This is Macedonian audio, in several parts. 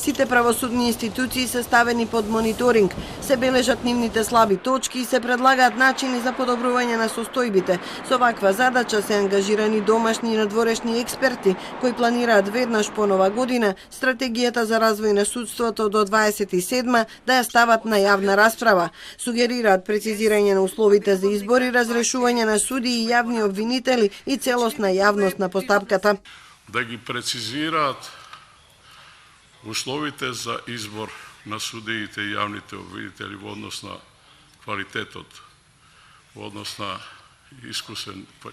Сите правосудни институции се ставени под мониторинг, се бележат нивните слаби точки и се предлагаат начини за подобрување на состојбите. Со ваква задача се ангажирани домашни и надворешни експерти кои планираат веднаш по нова година стратегијата за развој на судството до 27 да ја стават на јавна расправа. Сугерираат прецизирање на условите за избор и разрешување на суди и јавни обвинители и целосна јавност на постапката. Да ги прецизираат условите за избор на судиите и јавните обвинители во однос на квалитетот, во однос на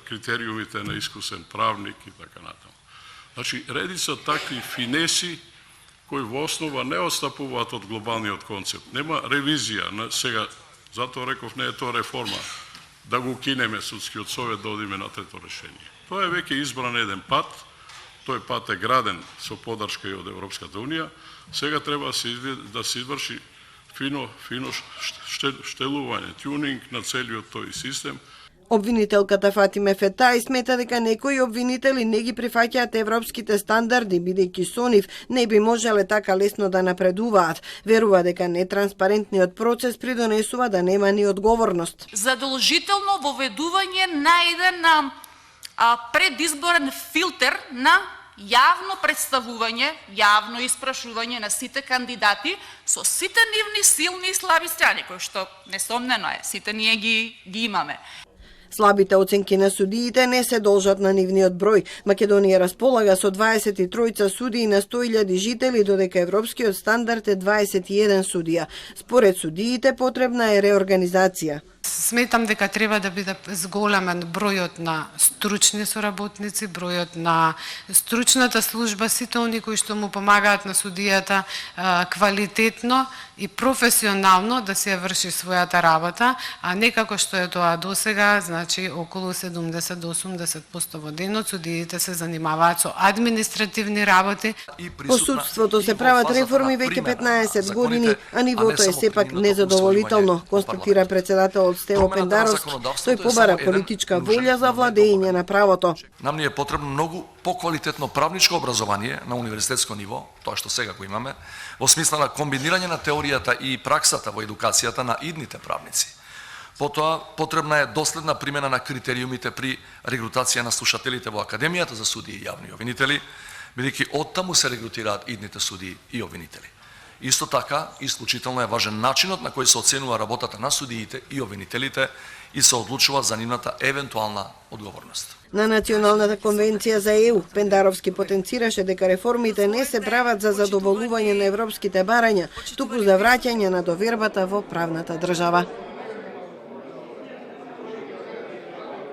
критериумите на искусен правник и така натаму. Значи, редица такви финеси кои во основа не отстапуваат од глобалниот концепт. Нема ревизија, сега, затоа реков не е тоа реформа, да го укинеме судскиот совет да одиме на трето решение. Тоа е веќе избран еден пат, тој пат е граден со поддршка и од Европската Унија, сега треба да се изврши фино штелување, тюнинг на целиот тој систем. Обвинителката Фатиме Фетај смета дека некои обвинители не ги прифаќаат европските стандарди, бидејќи со нив не би можеле така лесно да напредуваат. Верува дека нетранспарентниот процес придонесува да нема ни одговорност. Задолжително воведување на еден предизборен филтер на јавно представување, јавно испрашување на сите кандидати со сите нивни силни и слаби страни, кои што несомнено е, сите ние ги имаме. Слабите оценки на судиите не се должат на нивниот број. Македонија располага со 23 судии на 100.000 жители, додека европскиот стандард е 21 судија. Според судиите потребна е реорганизација. Сметам дека треба да биде зголемен бројот на стручни соработници, бројот на стручната служба, сите они кои што му помагаат на судијата квалитетно и професионално да се врши својата работа, а не како што е тоа досега, значи околу 70 до 80% во денот судиите се занимаваат со административни работи. По судството се прават реформи веќе 15 години, а нивото е сепак незадоволително, констатира председателот Стево Пендаровски. Тој побара политичка волја за владење на правото. Нам ни е потребно многу поквалитетно правничко образование на универзитетско ниво, тоа што сега го имаме, во смисла на комбинирање на теоријата и праксата во едукацијата на идните правници. Потоа, потребна е доследна примена на критериумите при регрутација на слушателите во Академијата за судии и јавни обвинители, бидејќи оттаму се регрутираат идните судии и обвинители. Исто така, исклучително е важен начинот на кој се оценува работата на судиите и обвинителите и се одлучува за нивната евентуална одговорност. На Националната конвенција за ЕУ, Пендаровски потенцираше дека реформите не се прават за задоволување на европските барања, туку за враќање на довербата во правната држава.